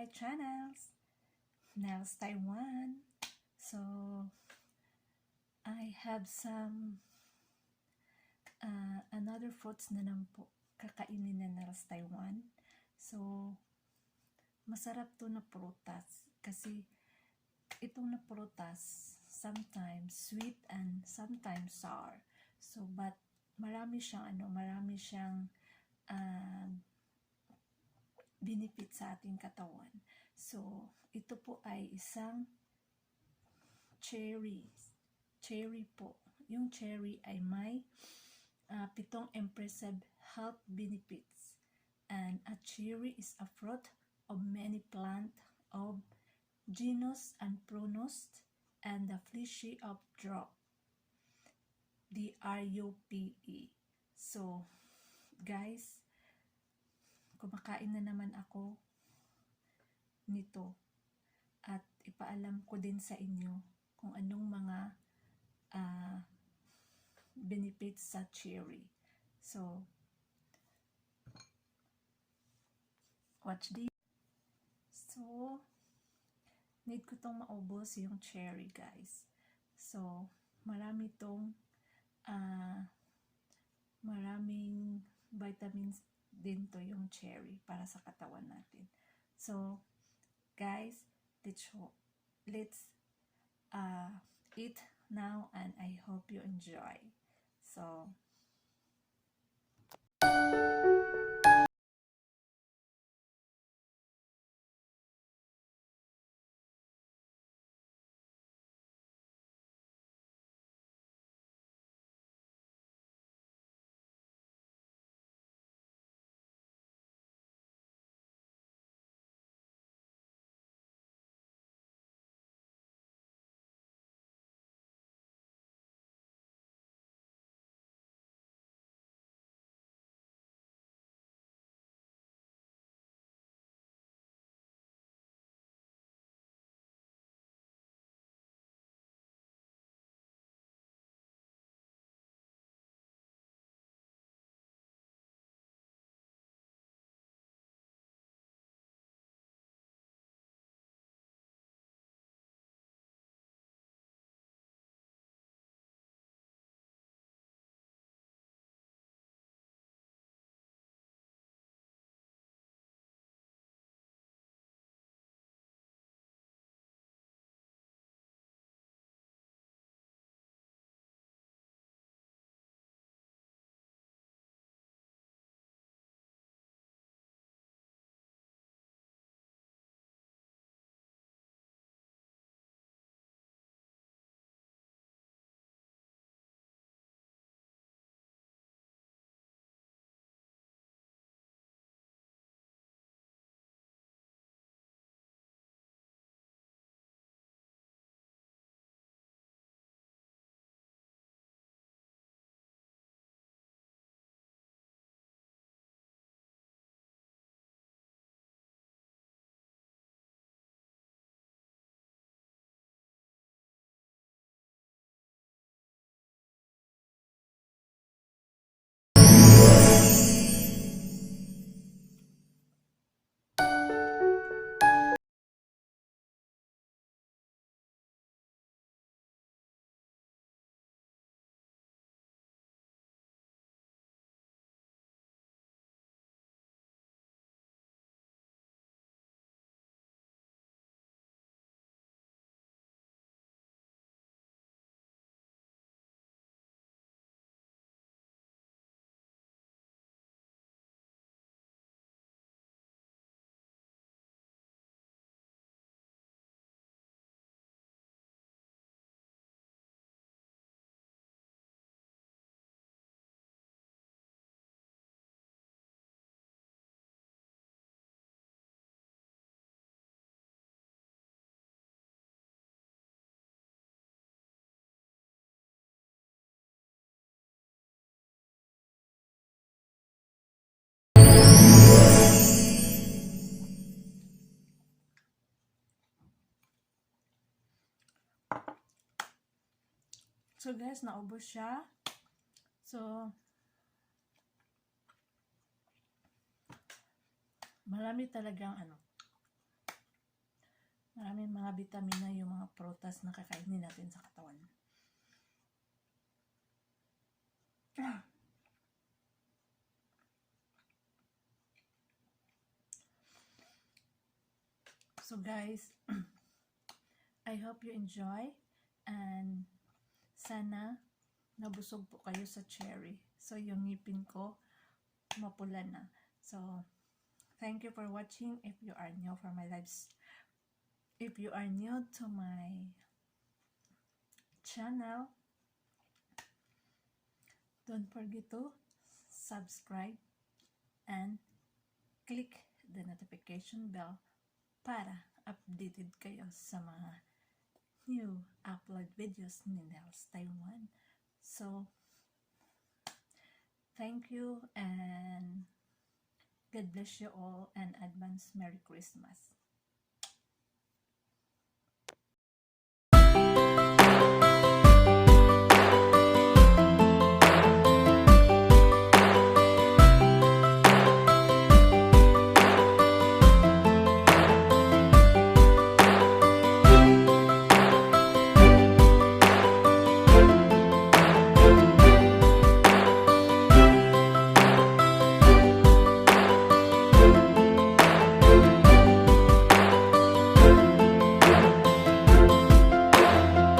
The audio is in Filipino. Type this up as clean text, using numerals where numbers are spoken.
my channels, Nels Taiwan. So I have some another fruits na naman po kakainin na Nels Taiwan. So masarap to na prutas kasi itong na prutas sometimes sweet and sometimes sour. So but marami siyang benefit sa ating katawan. So ito po ay isang cherry po. Yung cherry ay may 7 impressive health benefits. And a cherry is a fruit of many plant of genus and Prunus and the fleshy of drop, DRUPE. So guys, kumakain na naman ako nito at ipaalam ko din sa inyo kung anong mga benefits sa cherry. So watch this. So need ko tong maubos yung cherry, guys. So marami tong maraming vitamins din to yung cherry para sa katawan natin. So guys, let's eat now and I hope you enjoy. So guys, naubos siya. So marami talagang Maraming mga vitamina yung mga prutas na kakainin natin sa katawan. So guys, I hope you enjoy and sana nabusog po kayo sa cherry. So yung ngipin ko mapula na. So thank you for watching. If you are new for my lives, if you are new to my channel, don't forget to subscribe and click the notification bell para updated kayo sa mga new upload videos ni Nels Taiwan. So, thank you and God bless you all and advance Merry Christmas.